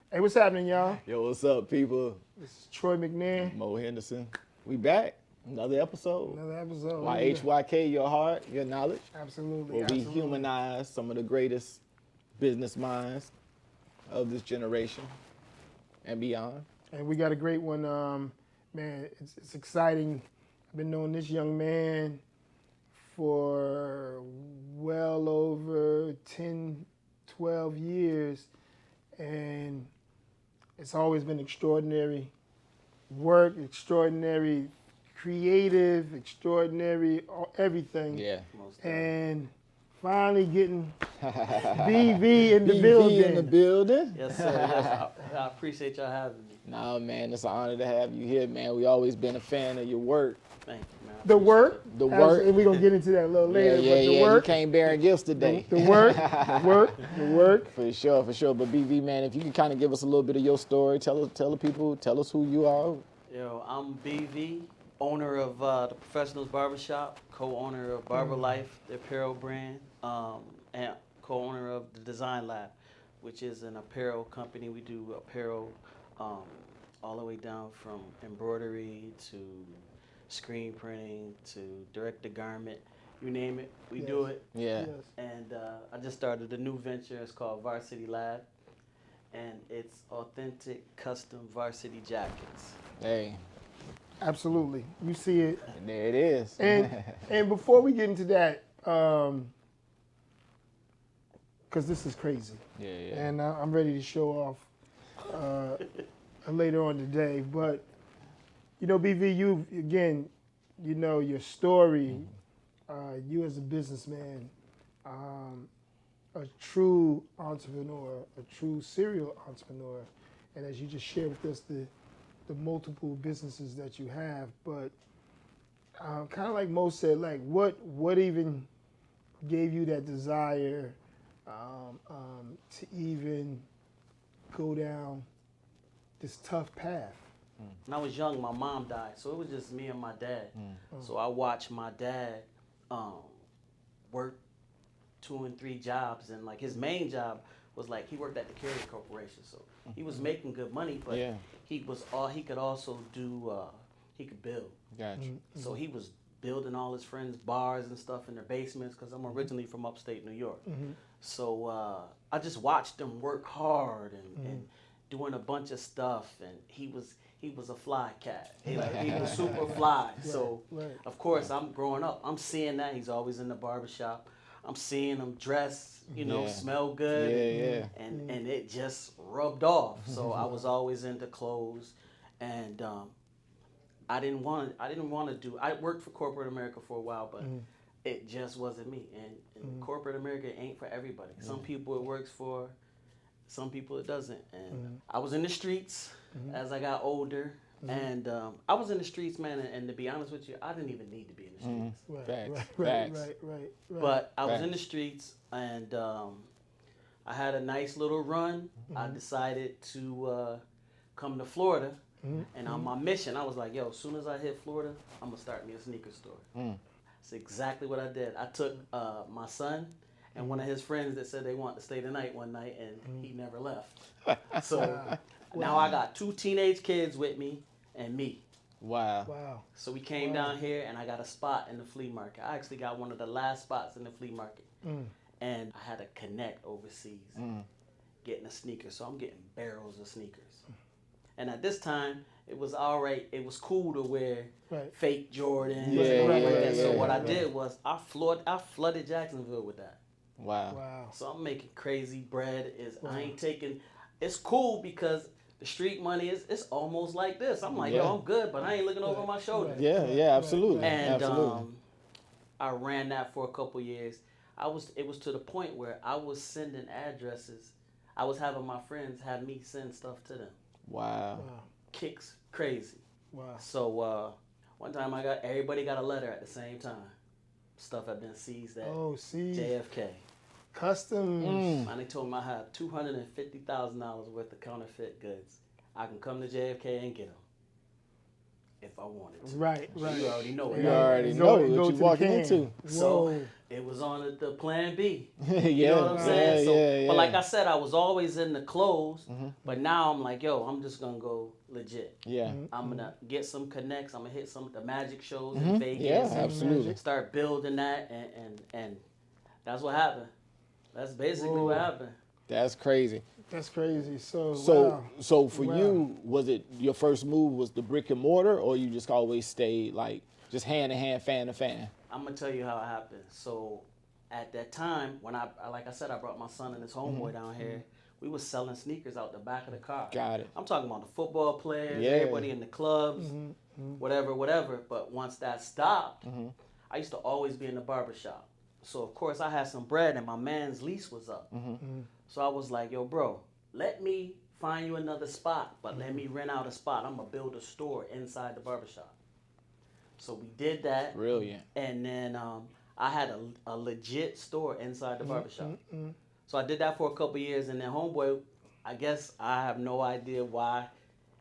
Hey, what's happening, y'all? Yo, what's up, people? This is Troy McNair. Mo Henderson. We back. Another episode. Another episode. YHYK, your heart, your knowledge. Absolutely. Where we absolutely. humanize some of the greatest business minds of this generation and beyond. And we got a great one. Man, it's exciting. I've been knowing this young man for well over 10, 12 years. And it's always been extraordinary work, extraordinary creative, extraordinary everything. Yeah. And finally getting BV in the building. in the building. Yes, sir. Yes, I appreciate y'all having me. Nah, man, it's an honor to have you here, man. We always been a fan of your work. Thank you, man. I The appreciate work, it. The work. and we're gonna get into that a little later. Yeah, but the You work, came bearing gifts today. the work. For sure. But BV, man, if you could kind of give us a little bit of your story, tell the people, tell us who you are. Yo, I'm BV, owner of the Professionals Barbershop, co-owner of Barber Life, the apparel brand, and co-owner of the Design Lab, which is an apparel company. We do apparel all the way down from embroidery to screen printing to direct to garment. You name it, we do it. Yeah. Yes. And I just started a new venture. It's called Varsity Lab, and it's authentic custom varsity jackets. Hey, Absolutely. You see it. there it is. And before we get into that, because this is crazy, yeah. and I'm ready to show off later on today. But you know, BV, you again, you know your story. You as a businessman, a true entrepreneur, a true serial entrepreneur, and as you just shared with us the multiple businesses that you have. But kind of like Mo said, like what even gave you that desire to even go down this tough path? When I was young, my mom died, so it was just me and my dad. So I watched my dad work 2 and 3 jobs, and like his main job was like he worked at the Carrier Corporation, so he was making good money, but Yeah. he could also do he could build. Gotcha. So he was building all his friends' bars and stuff in their basements because I'm originally from upstate New York. So I just watched him work hard and doing a bunch of stuff, and he was a fly cat. He was super fly. So right. of course I'm growing up. I'm seeing that he's always in the barbershop. I'm seeing him dress, Yeah. smell good. Yeah. And it just rubbed off. So I was always into clothes, and I didn't want to do. I worked for corporate America for a while, but it just wasn't me. And corporate America ain't for everybody. Some people it works for, some people it doesn't. And I was in the streets as I got older, and I was in the streets, man. And to be honest with you, I didn't even need to be in the streets. Right. But I was Facts. in the streets, and I had a nice little run. I decided to come to Florida, and on my mission, I was like, yo, as soon as I hit Florida, I'm going to start me a sneaker store. That's exactly what I did. I took my son and one of his friends that said they wanted to stay the night one night, and he never left. So now I got 2 teenage kids with me and me. Wow. So we came down here, and I got a spot in the flea market. I actually got one of the last spots in the flea market. And I had to connect overseas, getting a sneaker. So I'm getting barrels of sneakers. And at this time, it was all right. It was cool to wear fake Jordans and stuff like that. So what I did was I flooded Jacksonville with that. Wow. So I'm making crazy bread. I ain't taking. It's cool because the street money it's almost like this. I'm like, yo, I'm good, but I ain't looking over my shoulder. Yeah, absolutely. And absolutely. I ran that for a couple years. It was to the point where I was sending addresses. I was having my friends have me send stuff to them. Wow. Kicks crazy. Wow. So one time everybody got a letter at the same time. Stuff had been seized at JFK. Customs. And they told me I had $250,000 worth of counterfeit goods. I can come to JFK and get them. if I wanted to. Right, right. You already know it. You right? already Go- know go what to you're the walking can. into. So Whoa. it was on the plan B. Yeah, You know what I'm saying? So, yeah. but like I said, I was always in the clothes. Mm-hmm. But now I'm like, yo, I'm just gonna go legit. Yeah. I'm gonna get some connects. I'm gonna hit some of the magic shows Mm-hmm. in Vegas. Yeah, and absolutely. Start building that, and that's what happened. That's basically what Whoa. happened. That's crazy. That's crazy. So, So, wow. so for Wow. you, was it your first move was the brick and mortar, or you just always stayed like just hand to hand, fan to fan? I'm gonna tell you how it happened. So, at that time, when I like I said, I brought my son and his homeboy down here. We was selling sneakers out the back of the car. Got it. I'm talking about the football players, Yeah. everybody in the clubs, whatever. But once that stopped, Mm-hmm. I used to always be in the barber shop. So of course I had some bread and my man's lease was up. Mm-hmm. So I was like, yo, bro, let me find you another spot, but let me rent out a spot. I'm gonna build a store inside the barber shop. So we did that. Brilliant. And then I had a legit store inside the barbershop. So I did that for a couple years, and then homeboy, I guess I have no idea why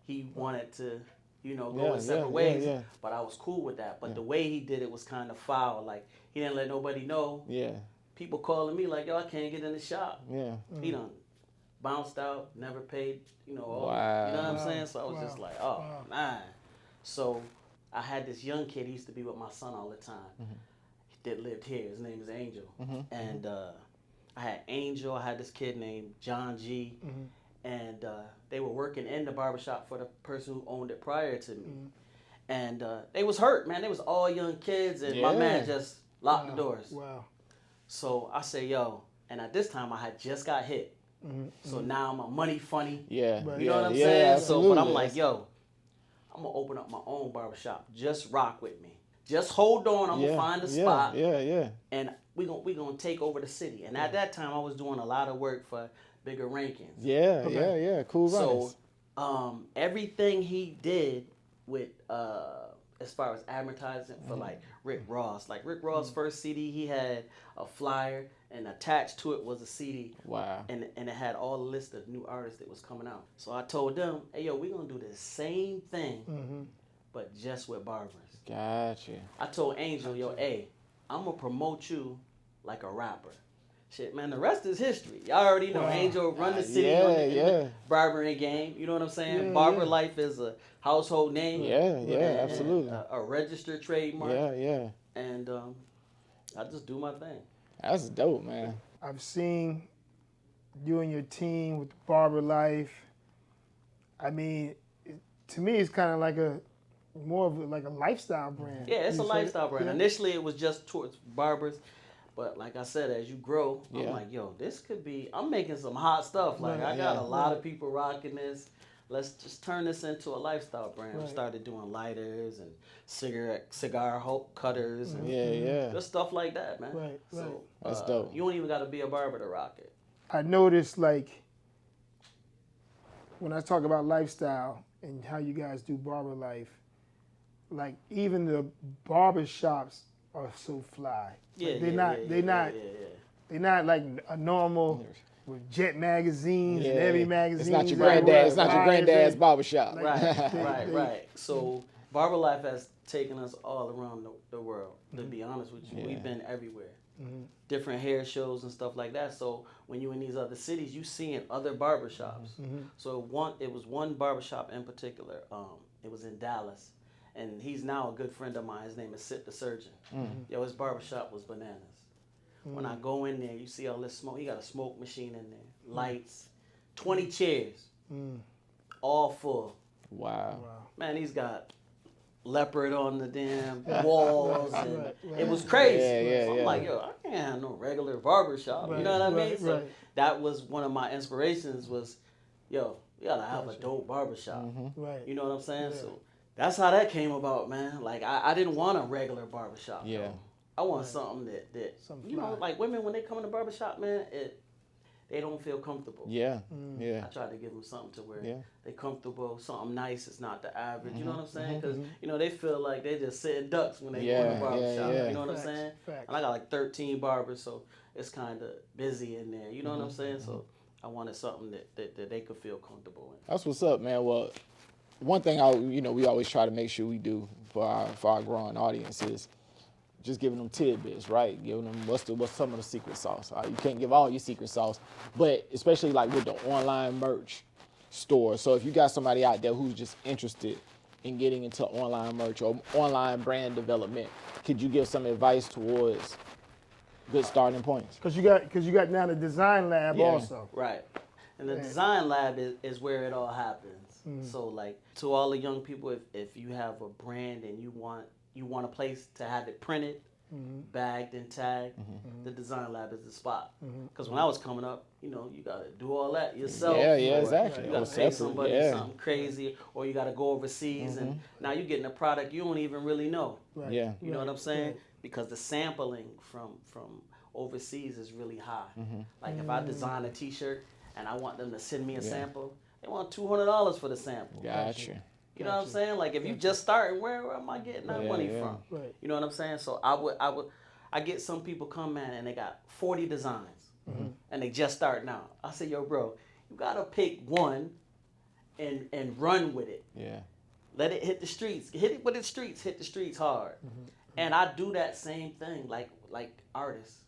he wanted to, go in separate ways. Yeah. But I was cool with that. But the way he did it was kind of foul. Like, he didn't let nobody know. Yeah. People calling me like, yo, I can't get in the shop. Yeah. He done bounced out, never paid, all, Wow. you know what I'm Wow. saying? So I was just Wow. like, oh, Wow. man. So I had this young kid, he used to be with my son all the time. That lived here. His name is Angel. And I had Angel, I had this kid named John G. And they were working in the barbershop for the person who owned it prior to me. And they was hurt, man. They was all young kids, and my man just locked the doors. Wow. So I say, yo, and at this time I had just got hit. So now I'm a money funny. Yeah. Right. You know what I'm yeah, saying? Absolutely. So, but I'm like, yo, I'm gonna open up my own barbershop. Just rock with me. Just hold on. I'm gonna find a spot, Yeah. and we gonna take over the city. And at that time, I was doing a lot of work for bigger rankings. Yeah. Cool So, runnings. everything he did with as far as advertising for like Rick Ross. Like Rick Ross' first CD, he had a flyer, and attached to it was a CD. Wow. And it had all the list of new artists that was coming out. So I told them, hey, yo, we're going to do the same thing, but just with barbers. Gotcha. I told Angel, yo, hey, I'm going to promote you like a rapper. Shit, man, the rest is history. Y'all already know. Wow. Angel run the city Yeah, on the, in yeah. the barbering game. You know what I'm saying? Yeah, Barber yeah. life is a household name. Yeah, and absolutely. A registered trademark. Yeah. And I just do my thing. That's dope, man. I've seen you and your team with Barber Life. I mean, to me, it's kind of like more of like a lifestyle brand. Yeah, it's a You say- lifestyle brand. yeah. Initially, it was just towards barbers, but like I said, as you grow, Yeah. I'm like, yo, this could be. I'm making some hot stuff. Like Right, I got yeah. a lot of people rocking this. Let's just turn this into a lifestyle brand. We Right. started doing lighters and cigar cutters and Yeah. just stuff like that, man. Right, So right. That's dope. You don't even got to be a barber to rock it. I noticed, like, when I talk about lifestyle and how you guys do barber life, like even the barber shops are so fly. Yeah, Like, they're yeah, not. yeah, they're yeah, not. yeah. They're not like a normal with Jet magazines and every magazine. It's not your granddad. It's not your granddad's barbershop. Right, they- right. So barber life has taken us all around the world. To be honest with you, we've been everywhere. Different hair shows and stuff like that. So when you in these other cities, you seeing other barbershops. So it was one barbershop in particular. It was in Dallas, and he's now a good friend of mine. His name is Sip the Surgeon. Yo, his barbershop was bananas. When I go in there, you see all this smoke. He got a smoke machine in there, lights, 20 chairs, all full. Wow. Man, he's got leopard on the damn walls, and right. it was crazy. Yeah, So I'm yeah. like, yo, I can't have no regular barber shop. You know what I mean? Right, So right. that was one of my inspirations. Was, yo, you gotta have a dope barber shop. Right. You know what I'm saying? Yeah. So that's how that came about, man. Like I didn't want a regular barber shop. Yeah. though. I want something that Something you know, fly. like women when they come in the barber shop, man, they don't feel comfortable. Yeah. Mm. Yeah. I try to give them something to where Yeah. they comfortable, something nice. It's not the average. You know what I'm saying? Because they feel like they just sitting ducks when they go in the Yeah, barber yeah, shop. yeah. You know what I'm Facts, saying? facts. And I got like 13 barbers, so it's kind of busy in there. You know what I'm saying? So I wanted something that they could feel comfortable in. That's what's up, man. Well, one thing we always try to make sure we do for our growing audience is just giving them tidbits, right? Giving them what's some of the secret sauce. You can't give all your secret sauce, but especially like with the online merch store. So if you got somebody out there who's just interested in getting into online merch or online brand development, could you give some advice towards good starting points? Because you got now the design lab also. Right. And the design lab is where it all happens. So like to all the young people, if you have a brand and you want a place to have it printed, bagged and tagged, the design lab is the spot. Because when I was coming up, you gotta do all that yourself. Yeah, exactly. You gotta pay somebody something crazy, or you gotta go overseas, and now you're getting a product you don't even really know. Right. Yeah. You know what I'm saying? Right. Because the sampling from overseas is really high. Like if I design a T-shirt and I want them to send me a sample, they want $200 for the sample. Gotcha. You know what I'm saying? Like if you just starting, where am I getting that money from? Right. You know what I'm saying? So I get some people come in and they got 40 designs and they just starting out. I say, yo, bro, you gotta pick one and run with it. Yeah. Let it hit the streets. Hit it with the streets. Hit the streets hard. And I do that same thing like artists.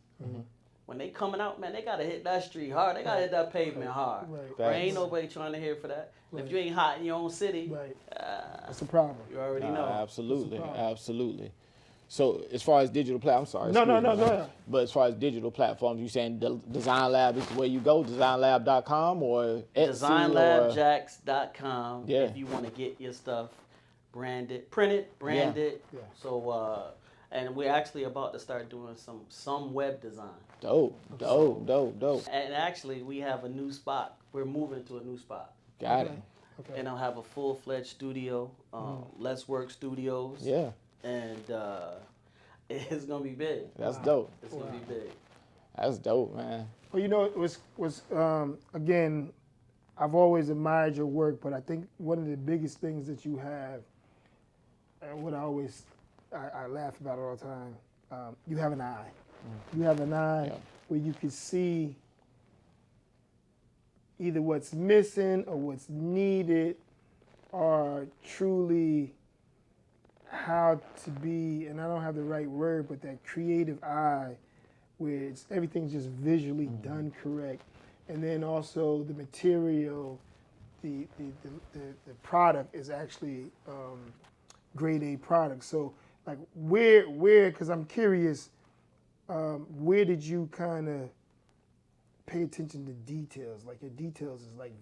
When they coming out, man, they gotta hit that street hard. They gotta hit that pavement hard. Right. There ain't nobody trying to hear for that. Right. If you ain't hot in your own city, That's a problem. you already know. Absolutely. So as far as digital platforms, I'm sorry. No. But as far as digital platforms, you saying the Design Lab is where you go, designlab.com or Etsy Designlabjacks.com Yeah. if you want to get your stuff printed, branded. Yeah. So and we're actually about to start doing some web design. Dope. And actually we have a new spot. We're moving to a new spot. Got it. Okay. And I'll have a full-fledged studio, Let's Work Studios. Yeah. And it's gonna be big. That's dope. It's gonna be big. That's dope, man. Well, it was again, I've always admired your work, but I think one of the biggest things that you have, and what I laugh about all the time, you have an eye. You have an eye where you can see either what's missing or what's needed, or truly how to be, and I don't have the right word, but that creative eye where everything's just visually done correct. And then also the material, the product is actually grade A product. So like where, because I'm curious, where did you kind of pay attention to details? Like your details is like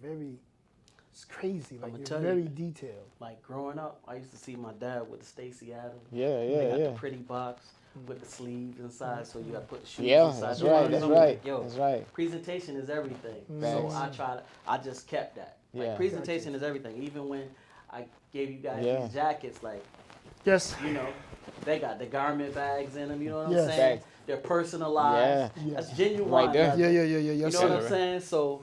it's crazy. Like you're very detailed. Like growing up, I used to see my dad with the Stacy Adams. Yeah. They got the pretty box with the sleeves inside, so you got to put the shoes Yeah, inside. that's You know right. what That's I'm right. saying? Yo, That's right. presentation is everything. Facts. So I just kept that. Like Yeah. presentation is everything. Even when I gave you guys Yeah. these jackets, like Yes. they got the garment bags in them. You know what I'm Yes. saying? Facts. They're personalized. Yeah. That's genuine. Right there. Like, Yeah. You Yes, know what sir. I'm saying? So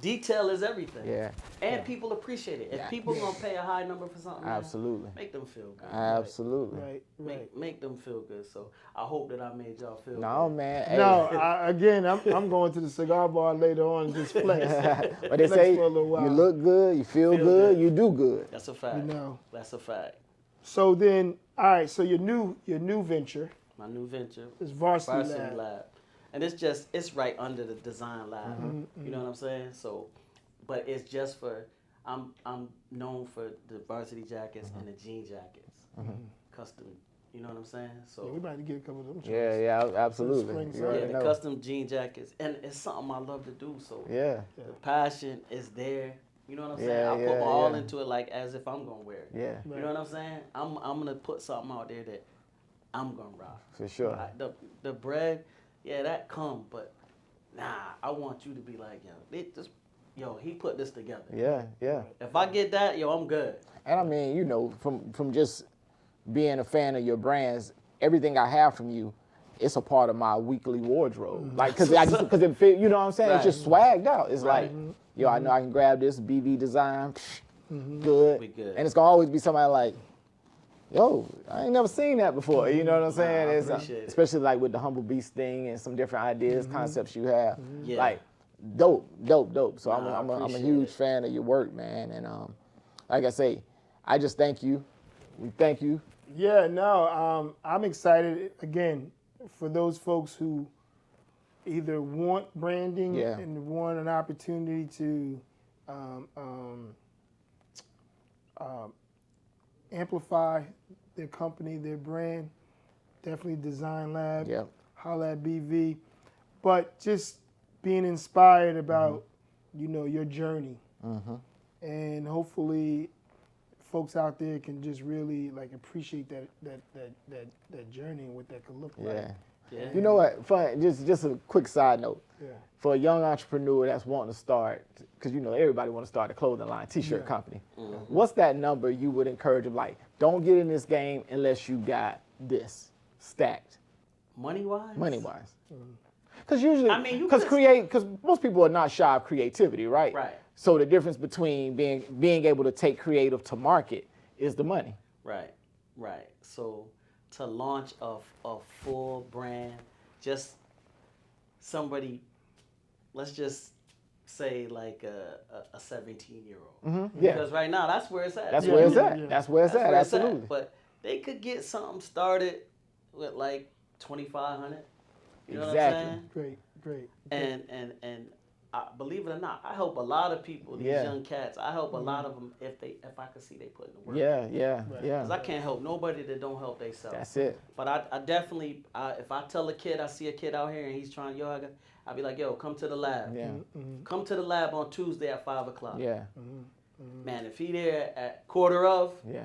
detail is everything. Yeah. And people appreciate it. If people gonna pay a high number for something, man, Absolutely. make them feel good. Absolutely. Right. Make them feel good. So I hope that I made y'all feel No, good. man. Hey. No, I'm going to the cigar bar later on and just flex. But they Flex say for a little while. you look good, you feel Feel good, good. you do good. That's a fact. You know. That's a fact. So then, all right. So your new venture My new venture, is Varsity Varsity Lab. And it's right under the design lab. You know what I'm saying? So, but it's just for, I'm known for the varsity jackets and the jean jackets. Custom, you know what I'm saying? So Yeah, we might get a couple of them. Yeah, absolutely. Spring, You already yeah, the know. custom jean jackets. And it's something I love to do. So Yeah. the passion is there. You know what I'm saying? Yeah, I put my all yeah. into it like as if I'm gonna wear it. Yeah, You know what I'm saying? I'm gonna put something out there that I'm gonna rock. for sure. The bread, yeah, that come, but nah, I want you to be like, he put this together. Yeah. If I get that, I'm good. And I mean, from just being a fan of your brands, everything I have from you, it's a part of my weekly wardrobe. Like, cause it fit, you know what I'm saying? It's Right. just swagged out. It's Right. like, I know I can grab this BV design, good. We good. And it's gonna always be somebody like, yo, I ain't never seen that before. You know what I'm saying? I It's, appreciate it. especially like with the Humble Beast thing and some different ideas, concepts you have. Yeah. Like, dope. So Nah, I I'm a appreciate huge it. fan of your work, man. And like I say, I just thank you. We thank you. Yeah, no, I'm excited again for those folks who either want branding Yeah. and want an opportunity to amplify their company, their brand. Definitely Design Lab, Yep. holla at BV, but just being inspired about your journey, and hopefully folks out there can just really like appreciate that journey and what that could look like. Yeah. You know what? Fun. Just a quick side note. Yeah. For a young entrepreneur that's wanting to start, because everybody want to start a clothing line, t-shirt Yeah. company. What's that number you would encourage them? Like, don't get in this game unless you got this stacked, Money wise. Because usually, I mean, you because most people are not shy of creativity, right? Right. So the difference between being able to take creative to market is the money. Right. So to launch a full brand, just somebody, let's just say like a 17-year-old. Yeah. Because right now that's where it's at. That's Yeah, where it's yeah, at. yeah. That's where it's at. Absolutely. But they could get something started with like 2,500. You know Exactly. what I'm saying? Great. And believe it or not, I help a lot of people. These Yeah. young cats. I help a lot of them if I could see they put in the work. Yeah. Because I can't help nobody that don't help themselves. That's it. But I definitely, if I tell a kid, I see a kid out here and he's trying yoga, I'll be like, yo, come to the lab. Yeah. Come to the lab on Tuesday at 5 o'clock. Yeah. Man, if he there at quarter of, Yeah.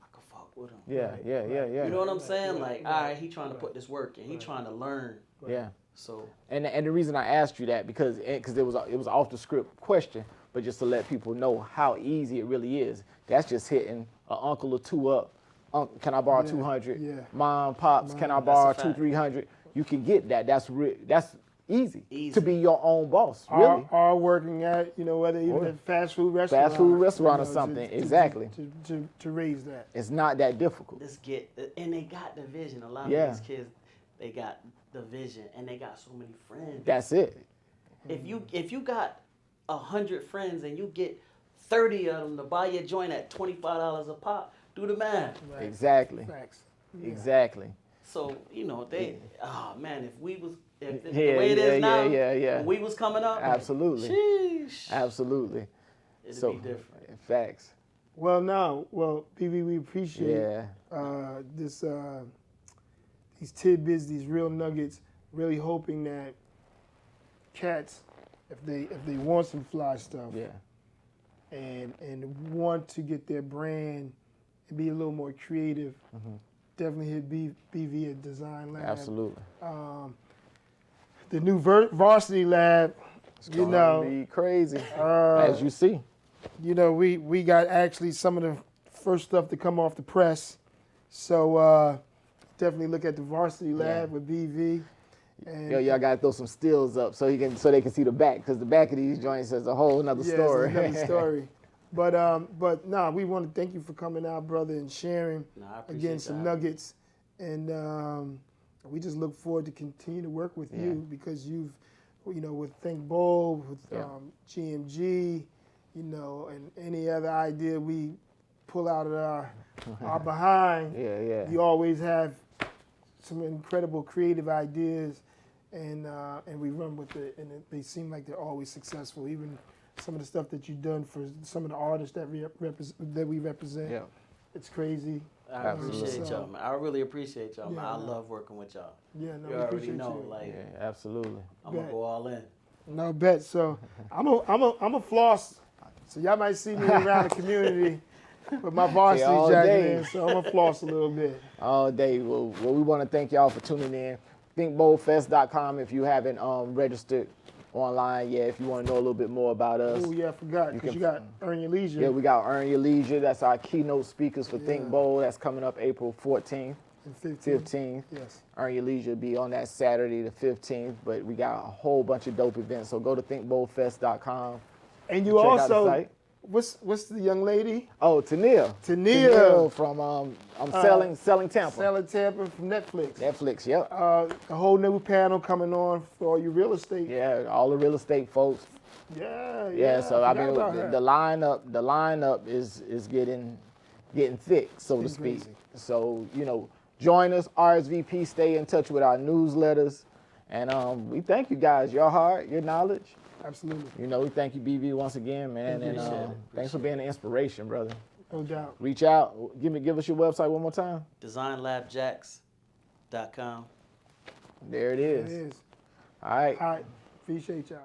I can fuck with him. Yeah. You know what I'm saying? Right. Like, all right, he trying to put this work in. He trying to learn. Yeah. So And the reason I asked you that because it was an off the script question, but just to let people know how easy it really is. That's just hitting an uncle or two up. Can I borrow 200? Yeah. Mom, pops, can I That's borrow a fact. 200-300? You can get that. That's easy Easy. to be your own boss. Really. Are working at whether even Or a fast food restaurant, or something. Exactly. to raise that. It's not that difficult. and they got the vision. A lot Yeah. of these kids, they got the vision and they got so many friends. That's it. If you got 100 friends and you get 30 of them to buy your joint at $25 a pop, do the math. Right. Exactly. Facts. Yeah. Exactly. So oh man, if we was if the Yeah, way it is now, yeah. when we was coming up, Absolutely. sheesh, Absolutely. it'd be different. Facts. Well, PB, we appreciate Yeah. these tidbits, these real nuggets. Really hoping that cats, if they want some fly stuff, Yeah. and want to get their brand and be a little more creative, definitely hit BV at Design Lab. Absolutely. The new Varsity Lab, It's gonna be crazy, as you see. we got actually some of the first stuff to come off the press. So definitely look at the Varsity Lab with BV. And Y'all gotta throw some stills up so they can see the back, because the back of these joints is a whole nother story. It's another story. But we want to thank you for coming out, brother, and sharing I appreciate again some that. nuggets. And we just look forward to continue to work with you because you've, with Think Bold, with GMG, and any other idea we pull out of our behind. Yeah. You always have some incredible creative ideas, and we run with it, and they seem like they're always successful. Even some of the stuff that you've done for some of the artists that we represent, Yeah. it's crazy. I appreciate So- y'all, man. I really appreciate y'all, man. Yeah, I no. love working with y'all. Yeah, no, You we already appreciate know, you. like Yeah, absolutely. I'm gonna go all in. No bet. So I'm a floss. So y'all might see me around the community with my varsity all jacket day. in. So I'm gonna floss a little bit. All day. Well, we want to thank y'all for tuning in. ThinkBoldFest.com if you haven't registered online yet. If you want to know a little bit more about us. Oh yeah, I forgot because you got Earn Your Leisure. Yeah, we got Earn Your Leisure. That's our keynote speakers for Think Yeah. Bold. That's coming up April 14th, and 15. 15th. Yes. Earn Your Leisure will be on that Saturday the 15th. But we got a whole bunch of dope events. So go to thinkboldfest.com. And you Check out the also, site. what's the young lady? Oh, Tania. Tania. From Selling Tampa. Selling Tampa from Netflix. Netflix, yep. A whole new panel coming on for all you real estate. Yeah, all the real estate folks. Yeah. So I forgot mean, about the her. lineup is getting thick, so to It's speak. crazy. So join us, RSVP. Stay in touch with our newsletters, and we thank you guys. Your heart, your knowledge. Absolutely. We thank you, BV, once again, man, and Appreciate it. thanks for being an inspiration, brother. No doubt. Reach out. Give us your website one more time. DesignLabJax.com. There it It is. is. All right. All right. Appreciate y'all.